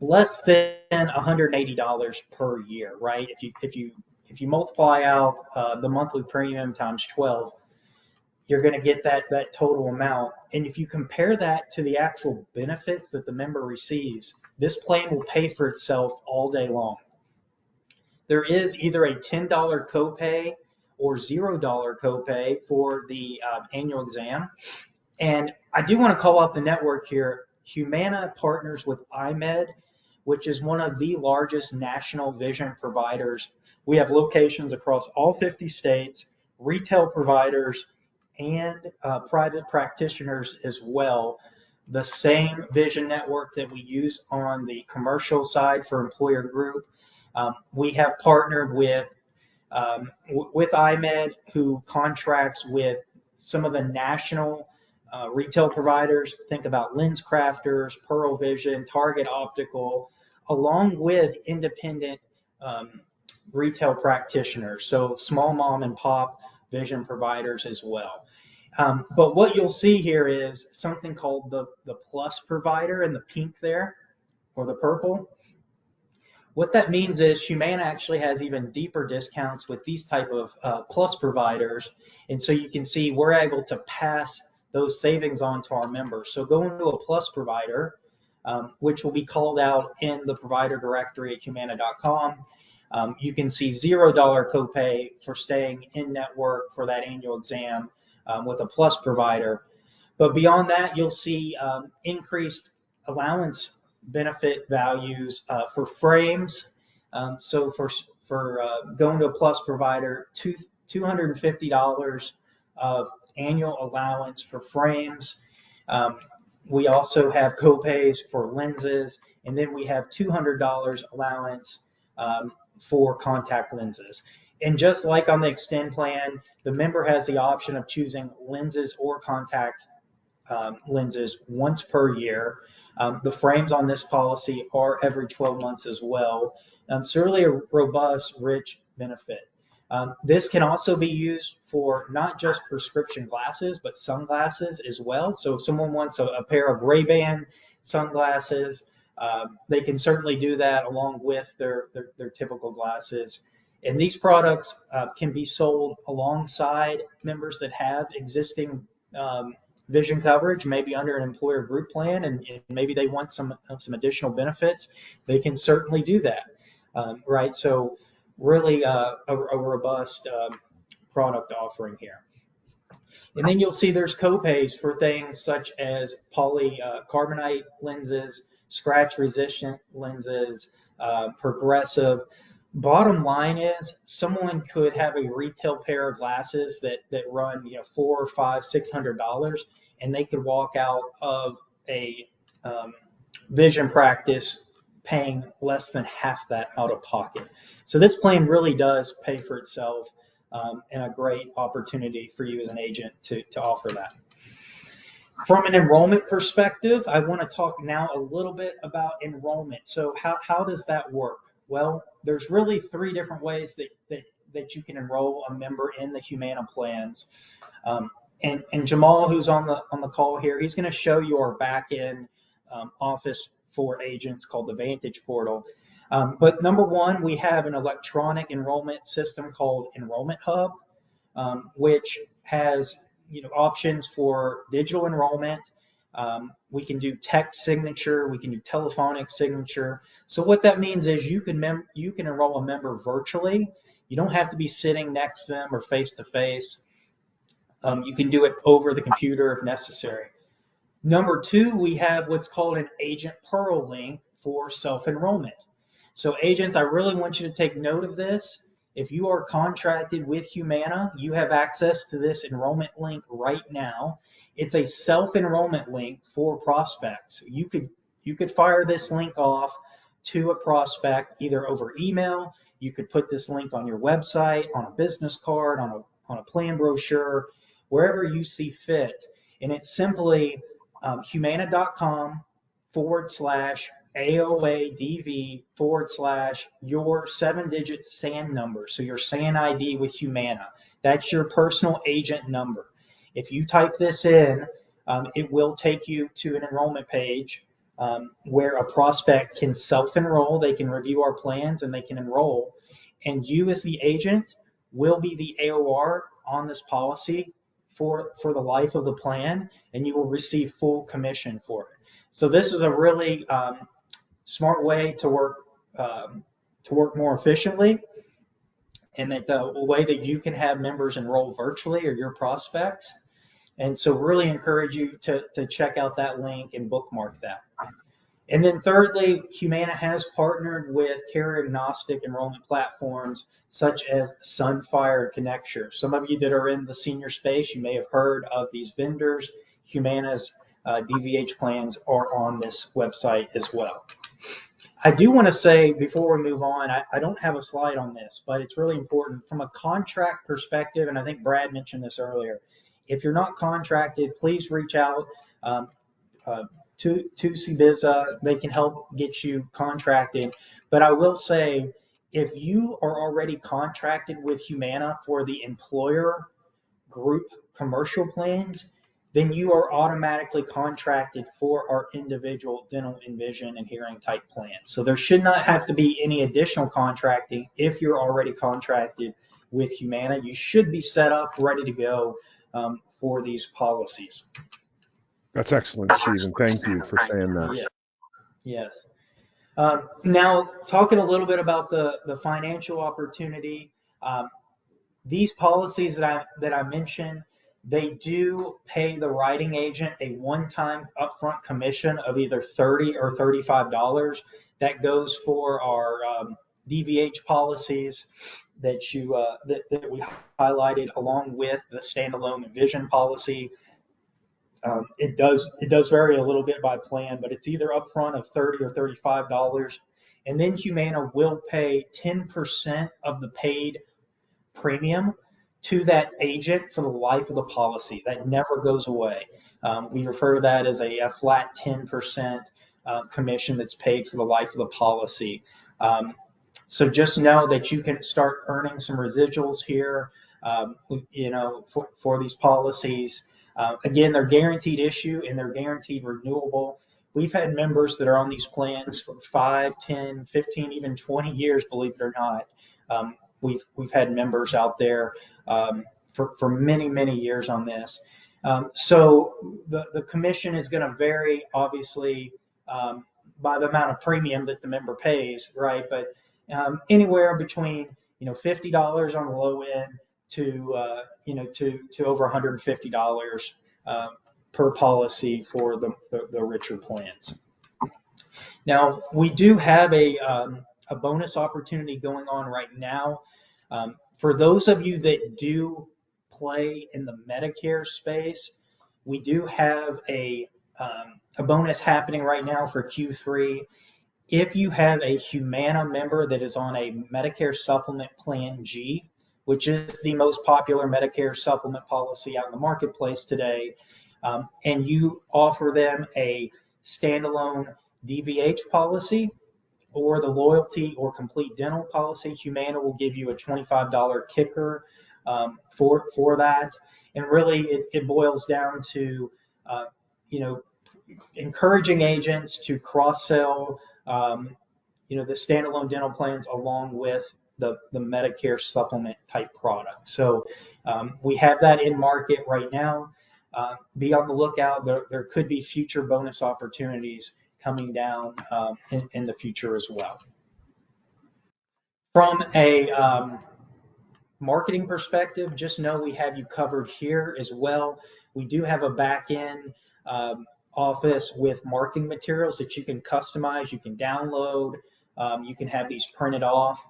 less than $180 per year, right? If you multiply out the monthly premium times 12, you're going to get that total amount. And if you compare that to the actual benefits that the member receives, this plan will pay for itself all day long. There is either a $10 copay or $0 copay for the annual exam. And I do want to call out the network here. Humana partners with iMed, which is one of the largest national vision providers. We have locations across all 50 states, retail providers, and private practitioners as well. The same vision network that we use on the commercial side for employer group. We have partnered with iMed, who contracts with some of the national retail providers. Think about Lens Crafters, Pearl Vision, Target Optical, along with independent retail practitioners, so small mom and pop vision providers as well. But what you'll see here is something called the Plus provider in the pink there, or the purple. What that means is Humana actually has even deeper discounts with these type of Plus providers. And so you can see we're able to pass those savings on to our members. So going to a Plus provider, which will be called out in the provider directory at humana.com, you can see $0 copay for staying in network for that annual exam with a Plus provider. But beyond that, you'll see increased allowance benefit values for frames. So for going to a Plus provider, $250 of annual allowance for frames. We also have copays for lenses, and then we have $200 allowance for contact lenses. And just like on the Extend plan, the member has the option of choosing lenses or contact lenses once per year. The frames on this policy are every 12 months as well. So really a robust, rich benefit. This can also be used for not just prescription glasses, but sunglasses as well. So if someone wants a pair of Ray-Ban sunglasses, they can certainly do that along with their typical glasses. And these products can be sold alongside members that have existing vision coverage, maybe under an employer group plan, and maybe they want some additional benefits. They can certainly do that, right? So really a robust product offering here. And then you'll see there's copays for things such as polycarbonate lenses, scratch resistant lenses, progressive. Bottom line is someone could have a retail pair of glasses that run $400 or $500, $600, and they could walk out of a vision practice paying less than half that out of pocket. So this plan really does pay for itself, and a great opportunity for you as an agent to offer that. From an enrollment perspective, I want to talk now a little bit about enrollment. So how does that work? Well, there's really 3 different ways that you can enroll a member in the Humana plans. And Jamal, who's on the call here, he's going to show you our back-end office for agents called the Vantage Portal. But number one, we have an electronic enrollment system called Enrollment Hub, which has options for digital enrollment. We can do text signature, we can do telephonic signature. So what that means is you can enroll a member virtually. You don't have to be sitting next to them or face to face. You can do it over the computer if necessary. Number two, we have what's called an Agent Pearl link for self-enrollment. So agents, I really want you to take note of this. If you are contracted with Humana, you have access to this enrollment link right now. It's a self-enrollment link for prospects. You could fire this link off to a prospect either over email. You could put this link on your website, on a business card, on a plan brochure, wherever you see fit. And it's simply humana.com/AOADV/your 7-digit SAN number. So your SAN ID with Humana. That's your personal agent number. If you type this in, it will take you to an enrollment page where a prospect can self-enroll. They can review our plans and they can enroll. And you as the agent will be the AOR on this policy for the life of the plan, and you will receive full commission for it. So this is a really smart way to work more efficiently, and that the way that you can have members enroll virtually or your prospects. And so really encourage you to check out that link and bookmark that. And then thirdly, Humana has partnered with carrier-agnostic enrollment platforms such as Sunfire and Connecture. Some of you that are in the senior space, you may have heard of these vendors. Humana's DVH plans are on this website as well. I do want to say before we move on, I don't have a slide on this, but it's really important from a contract perspective, and I think Brad mentioned this earlier. If you're not contracted, please reach out to CBIZA. They can help get you contracted. But I will say, if you are already contracted with Humana for the employer group commercial plans, then you are automatically contracted for our individual dental and vision and hearing type plans. So there should not have to be any additional contracting if you're already contracted with Humana. You should be set up, ready to go for these policies. That's excellent, Stephen. Thank you for saying that. Yes. Now, talking a little bit about the financial opportunity, these policies that I mentioned, they do pay the writing agent a one-time upfront commission of either $30 or $35. That goes for our DVH policies that we highlighted, along with the standalone vision policy. It does vary a little bit by plan, but it's either upfront of $30 or $35, and then Humana will pay 10% of the paid premium to that agent for the life of the policy. That never goes away. We refer to that as a flat 10% commission that's paid for the life of the policy. So just know that you can start earning some residuals here, for these policies. Again, they're guaranteed issue and they're guaranteed renewable. We've had members that are on these plans for 5, 10, 15, even 20 years, believe it or not. We've had members out there for many, many years on this. So the commission is going to vary, obviously, by the amount of premium that the member pays, right? But anywhere between $50 on the low end to over $150 per policy for the richer plans. Now, we do have a bonus opportunity going on right now. For those of you that do play in the Medicare space, we do have a bonus happening right now for Q3. If you have a Humana member that is on a Medicare Supplement Plan G, which is the most popular Medicare supplement policy out in the marketplace today, and you offer them a standalone DVH policy or the loyalty or complete dental policy, Humana will give you a $25 kicker for that. And really, it boils down to encouraging agents to cross-sell the standalone dental plans along with the Medicare supplement type product. So we have that in market right now. Be on the lookout. There could be future bonus opportunities coming down in the future as well. From a marketing perspective, just know we have you covered here as well. We do have a back end office with marketing materials that you can customize, you can download, you can have these printed off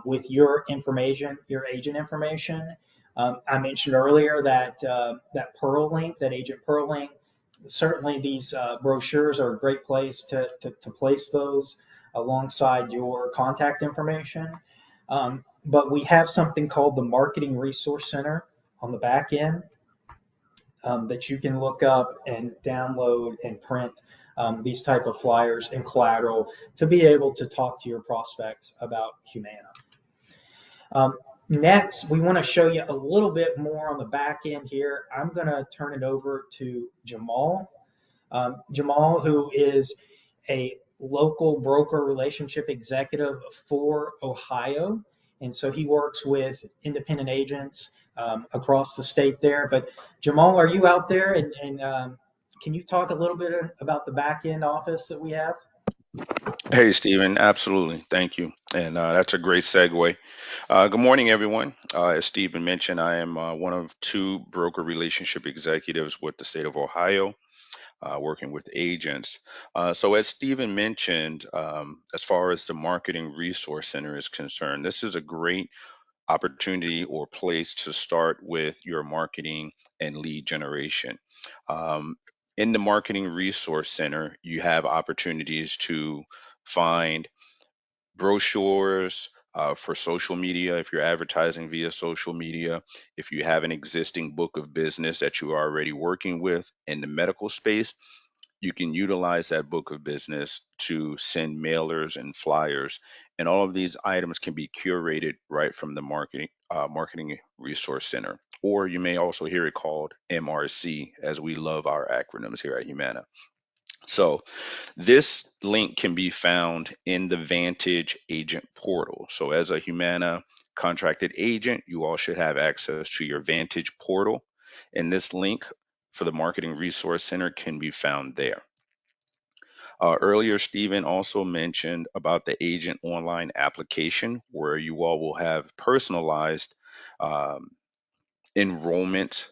with your information, your agent information. I mentioned earlier that that Pearl link, that agent Pearl link. Certainly, these brochures are a great place to place those alongside your contact information. But we have something called the Marketing Resource Center on the back end that you can look up and download and print these type of flyers and collateral to be able to talk to your prospects about Humana. Next, we want to show you a little bit more on the back end here. I'm going to turn it over to Jamal. Jamal, who is a local broker relationship executive for Ohio. And so he works with independent agents across the state there. But Jamal, are you out there? And can you talk a little bit about the back end office that we have? Hey, Stephen, absolutely. Thank you. And that's a great segue. Good morning, everyone. As Stephen mentioned, I am one of two broker relationship executives with the state of Ohio, working with agents. So, as Stephen mentioned, as far as the Marketing Resource Center is concerned, this is a great opportunity or place to start with your marketing and lead generation. Um, in the Marketing Resource Center, you have opportunities to find brochures for social media if you're advertising via social media. If you have an existing book of business that you are already working with in the medical space, you can utilize that book of business to send mailers and flyers, and all of these items can be curated right from the marketing resource center, or you may also hear it called MRC, as we love our acronyms here at Humana. So this link can be found in the Vantage agent portal. So as a Humana contracted agent, you all should have access to your Vantage portal, and this link for the Marketing Resource Center can be found there. Earlier, Stephen also mentioned about the agent online application, where you all will have personalized um, enrollment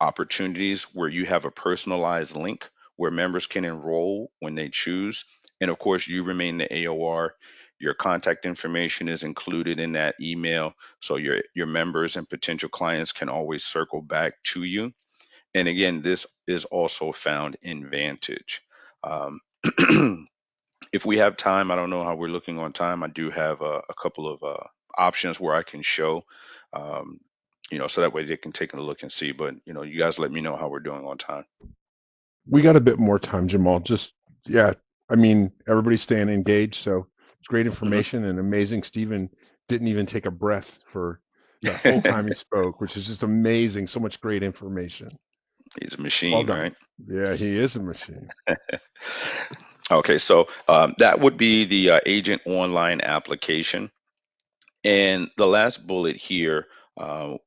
opportunities, where you have a personalized link where members can enroll when they choose. And of course, you remain the AOR. Your contact information is included in that email, so your members and potential clients can always circle back to you. And again, this is also found in Vantage. Um, if we have time, I don't know how we're looking on time. I do have a couple of options where I can show, um, so that way they can take a look and see. But you guys let me know how we're doing on time. We got a bit more time, Jamal. Just, yeah, I mean, everybody's staying engaged, so it's great Mhm. information and amazing. Stephen didn't even take a breath for that whole time he spoke, which is just amazing. So much great information. He's a Well machine, done. right? Yeah, he is a machine. Okay, so that would be the agent online application. And the last bullet here,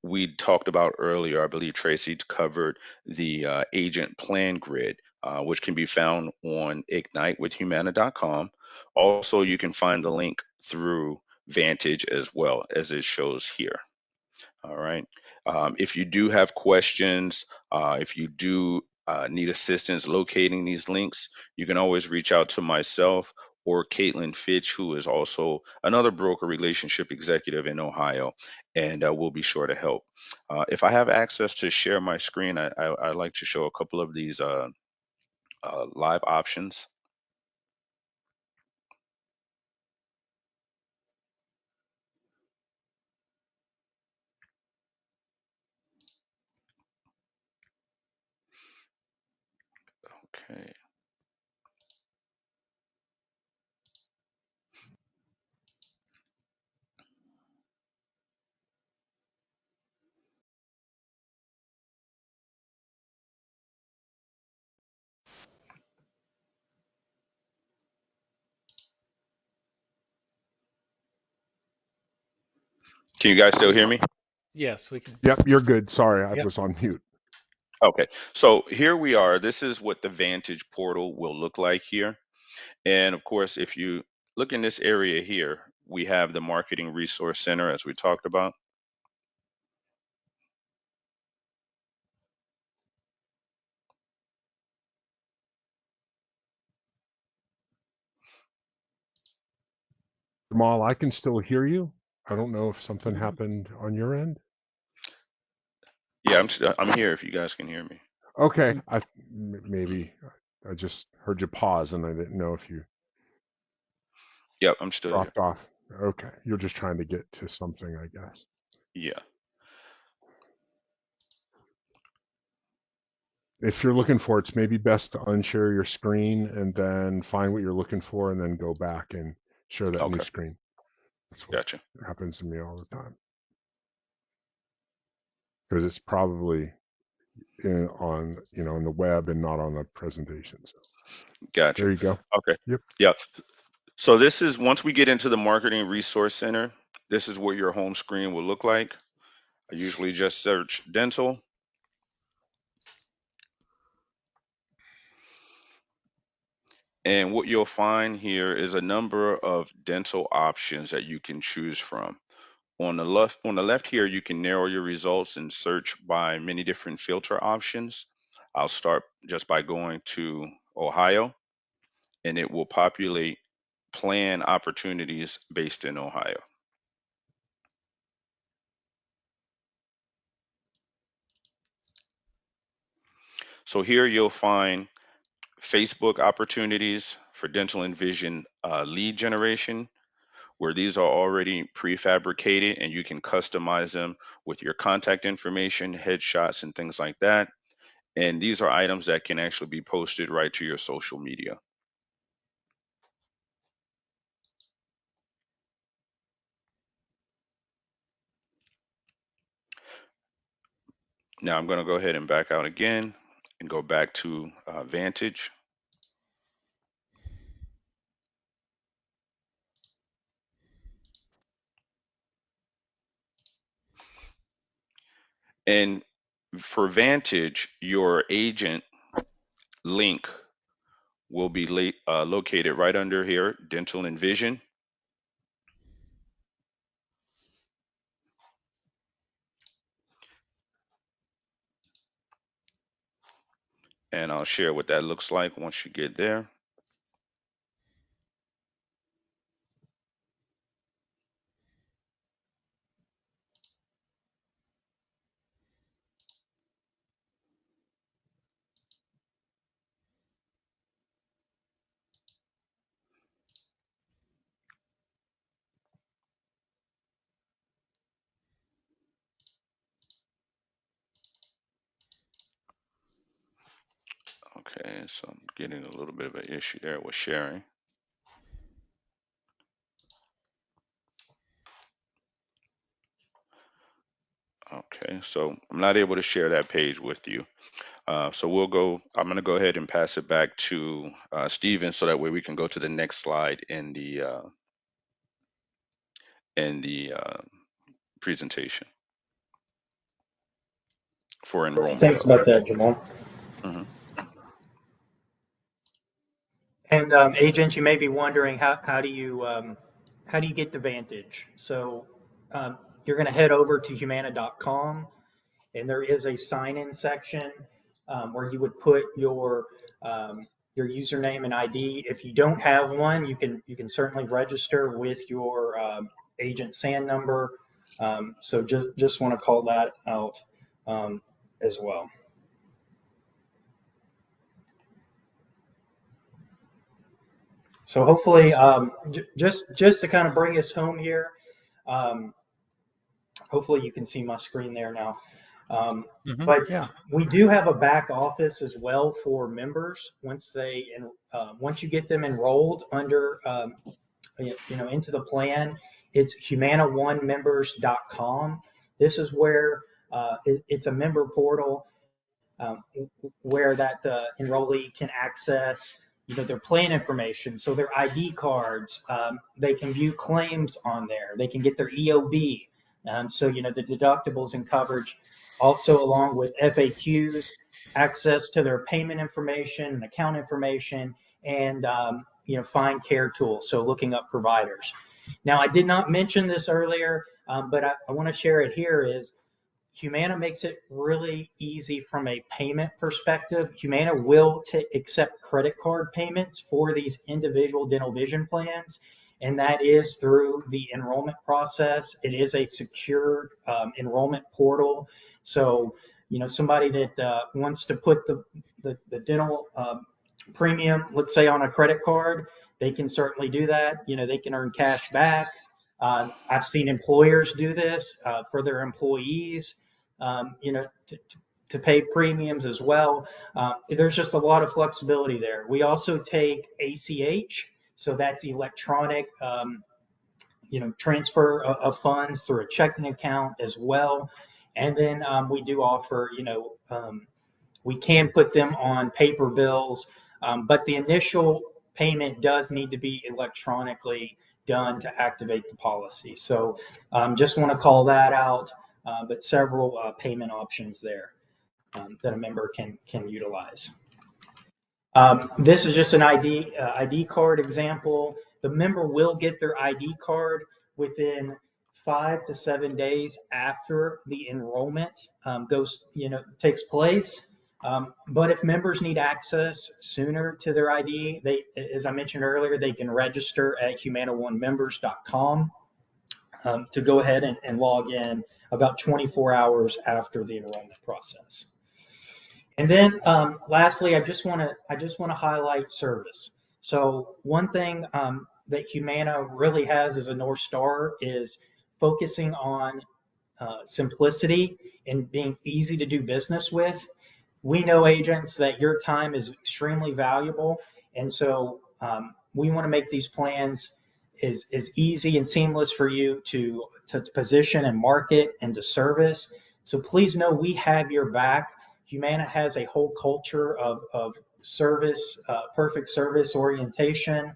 we talked about earlier, I believe Tracy covered the agent plan grid, which can be found on ignitewithhumana.com. Also, you can find the link through Vantage as well, as it shows here. All right. If you do have questions, if you do need assistance locating these links, you can always reach out to myself or Caitlin Fitch, who is also another broker relationship executive in Ohio, and we'll be sure to help. If I have access to share my screen, I'd like to show a couple of these live options. Okay. Can you guys still hear me? Yes, we can. Yep, you're good. Sorry, I Yep. was on mute. Okay, so here we are. This is what the Vantage portal will look like here. And of course, if you look in this area here, we have the Marketing Resource Center as we talked about. Jamal, I can still hear you. I don't know if something happened on your end. Yeah, I'm here if you guys can hear me. Okay, maybe I just heard you pause and I didn't know if you Yep, I'm still here. dropped off. Okay, you're just trying to get to something, I guess. Yeah. If you're looking for it, it's maybe best to unshare your screen and then find what you're looking for and then go back and share that new Okay. screen. That's what Gotcha. happens to me all the time. Because it's probably on in the web and not on the presentation. So Gotcha. there you go. Okay. Yep. Yeah. So this is once we get into the Marketing Resource Center, this is what your home screen will look like. I usually just search dental. And what you'll find here is a number of dental options that you can choose from. On the left here, you can narrow your results and search by many different filter options. I'll start just by going to Ohio, and it will populate plan opportunities based in Ohio. So here you'll find Facebook opportunities for dental and vision lead generation, where these are already prefabricated and you can customize them with your contact information, headshots, and things like that. And these are items that can actually be posted right to your social media. Now I'm going to go ahead and back out again and go back to Vantage. And for Vantage, your agent link will be located right under here, dental and vision. And I'll share what that looks like once you get there. Okay, so I'm getting a little bit of an issue there with sharing. Okay, so I'm not able to share that page with you. So I'm going to go ahead and pass it back to Steven so that way we can go to the next slide in the presentation for enrollment. Thanks about that, Jamal. Hmm. And agents, you may be wondering how do you get the Vantage? So you're going to head over to Humana.com, and there is a sign-in section where you would put your username and ID. If you don't have one, you can certainly register with your agent SAN number. So just want to call that out as well. So hopefully, just to kind of bring us home here, um, hopefully you can see my screen there now. But Yeah. we do have a back office as well for members once once you get them enrolled under into the plan. It's humana1members.com. This is where it's a member portal um, where that enrollee can access their plan information, so their ID cards. They can view claims on there. They can get their EOB. So, the deductibles and coverage, also along with FAQs, access to their payment information and account information, and, find care tools. So looking up providers. Now, I did not mention this earlier, but I want to share it here is Humana makes it really easy from a payment perspective. Humana will accept credit card payments for these individual dental vision plans, and that is through the enrollment process. It is a secure enrollment portal. So, somebody that wants to put the dental premium, let's say on a credit card, they can certainly do that. They can earn cash back. I've seen employers do this for their employees, to pay premiums as well. There's just a lot of flexibility there. We also take ACH, so that's electronic, transfer of funds through a checking account as well. And then we do offer, we can put them on paper bills, but the initial payment does need to be electronically done to activate the policy. So just want to call that out, but several payment options there that a member can utilize. This is just an ID card example. The member will get their ID card within 5 to 7 days after the enrollment takes place. But if members need access sooner to their ID, as I mentioned earlier, they can register at humanaonemembers.com to go ahead and log in about 24 hours after the enrollment process. And then lastly, I just want to highlight service. So one thing that Humana really has as a North Star is focusing on simplicity and being easy to do business with. We know, agents, that your time is extremely valuable, and so we want to make these plans as easy and seamless for you to position and market and to service. So please know we have your back. Humana has a whole culture of service, perfect service orientation.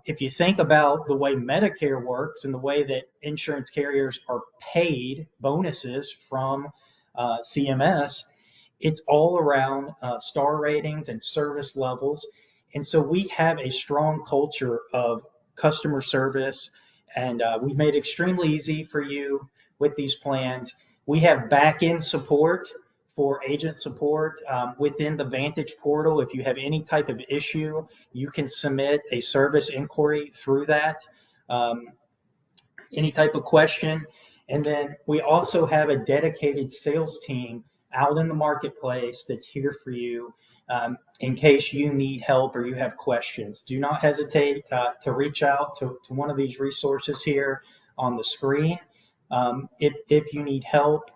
If you think about the way Medicare works and the way that insurance carriers are paid bonuses from CMS, it's all around star ratings and service levels. And so we have a strong culture of customer service, and we've made it extremely easy for you with these plans. We have back-end support for agent support within the Vantage portal. If you have any type of issue, you can submit a service inquiry through that, any type of question. And then we also have a dedicated sales team out in the marketplace that's here for you in case you need help or you have questions. Do not hesitate to reach out to one of these resources here on the screen if you need help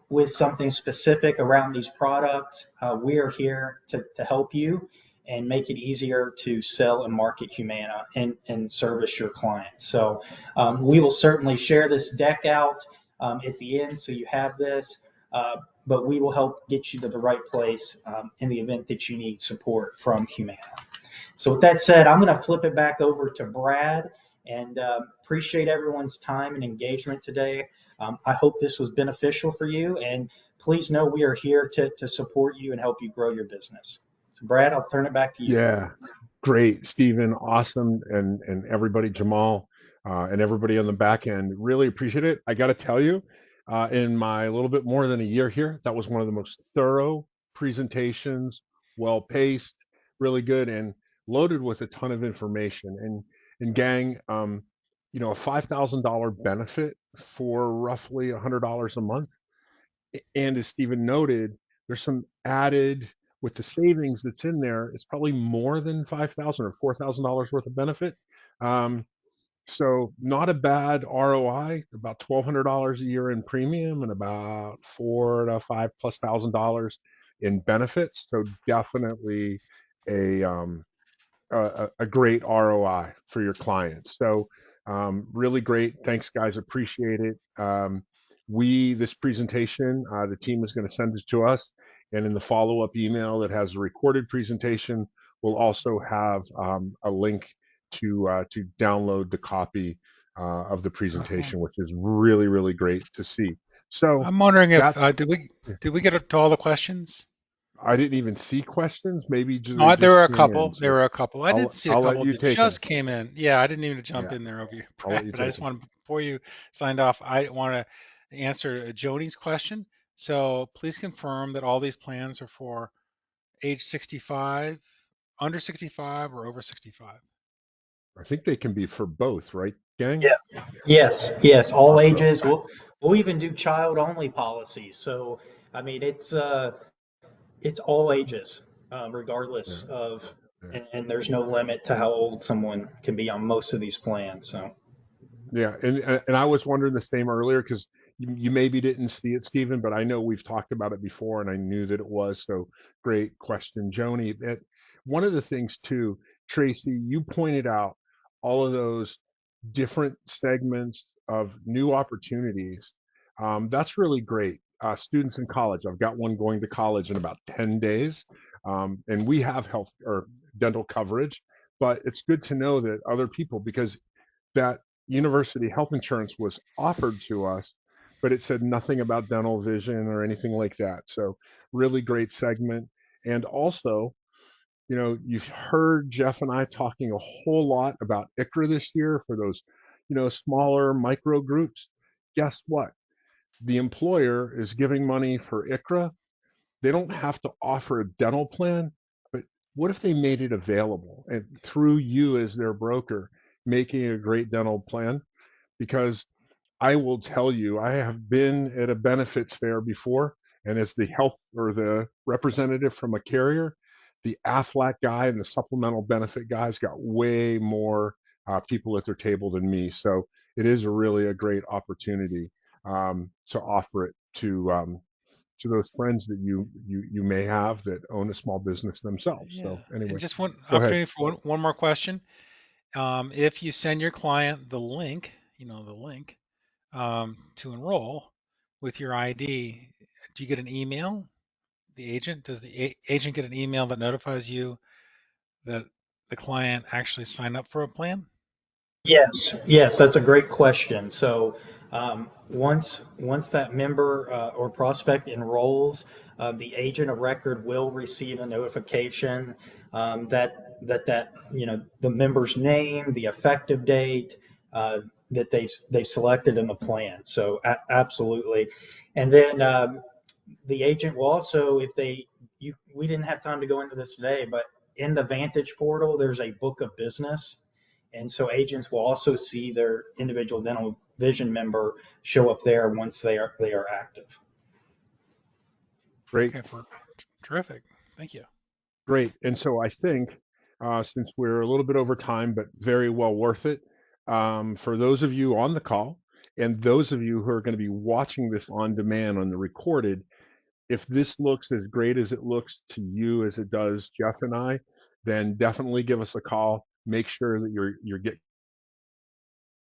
with something specific around these products. We are here to help you and make it easier to sell and market Humana and service your clients. So we will certainly share this deck out at the end so you have this, but we will help get you to the right place in the event that you need support from Humana. So with that said, I'm going to flip it back over to Brad, and appreciate everyone's time and engagement today. I hope this was beneficial for you, and please know we are here to support you and help you grow your business. So Brad, I'll turn it back to you. Yeah, great, Stephen, awesome, and everybody, Jamal, and everybody on the back end, really appreciate it. I got to tell you, in my little bit more than a year here, that was one of the most thorough presentations, well paced, really good, and loaded with a ton of information. And gang, a $5,000 benefit for roughly $100 a month. And as Stephen noted, there's some added with the savings that's in there. It's probably more than $5,000 or $4,000 worth of benefit. So not a bad ROI. About $1,200 a year in premium and about $4,000 to $5,000+ in benefits. So definitely a great ROI for your clients. So really great. Thanks, guys. Appreciate it. This presentation, the team is going to send it to us. And in the follow-up email that has a recorded presentation, we'll also have a link to download the copy of the Uh-huh. presentation, which is really, really great to see. So I'm wondering if that's, did we get to all the questions? I didn't even see questions. Maybe they No, there just were a came in. couple. There So were a couple. I did see a I'll let couple you that take them. just came in. Yeah, I didn't even jump Yeah, in there over you, I'll let Brad. you But I take just them. want before you signed off, I want to answer Joni's question. So please confirm that all these plans are for age 65, under 65, or over 65. I think they can be for both, right, gang? Yeah. Yes, yes, all Awesome. ages. We'll even do child only policies. So I mean, it's all ages, Yeah, regardless of, yeah. and there's no limit to how old someone can be on most of these plans. So Yeah, and I was wondering the same earlier because you maybe didn't see it, Stephen, but I know we've talked about it before, and I knew that it was. So great question, Joni. One of the things too, Tracy, you pointed out all of those different segments of new opportunities. That's really great. Students in college, I've got one going to college in about 10 days, and we have health or dental coverage, but it's good to know that other people, because that university health insurance was offered to us, but it said nothing about dental vision or anything like that. So really great segment. And also, you've heard Jeff and I talking a whole lot about ICRA this year for those, smaller micro groups. Guess what? The employer is giving money for ICRA. They don't have to offer a dental plan, but what if they made it available and through you as their broker, making a great dental plan? Because I will tell you, I have been at a benefits fair before, and as the health or the representative from a carrier, the AFLAC guy and the supplemental benefit guys got way more people at their table than me. So it is really a great opportunity to offer it to those friends that you may have that own a small business themselves. Yeah, So and anyway, just one go ahead. opportunity for one more question. If you send your client the link, the link to enroll with your ID, do you get an email? The agent, does the agent get an email that notifies you that the client actually signed up for a plan? yes, yes, that's a great question. So once that member or prospect enrolls, the agent of record will receive a notification that the member's name, the effective date, that they selected in the plan. So absolutely, and then the agent will also, if they you we didn't have time to go into this today, but in the Vantage portal, there's a book of business. And so agents will also see their individual dental vision member show up there once they are active. Great. Okay, terrific. Thank you. Great. And so I think since we're a little bit over time, but very well worth it, for those of you on the call and those of you who are going to be watching this on demand on the recorded, if this looks as great as it looks to you as it does Jeff and I, then definitely give us a call. Make sure that you're getting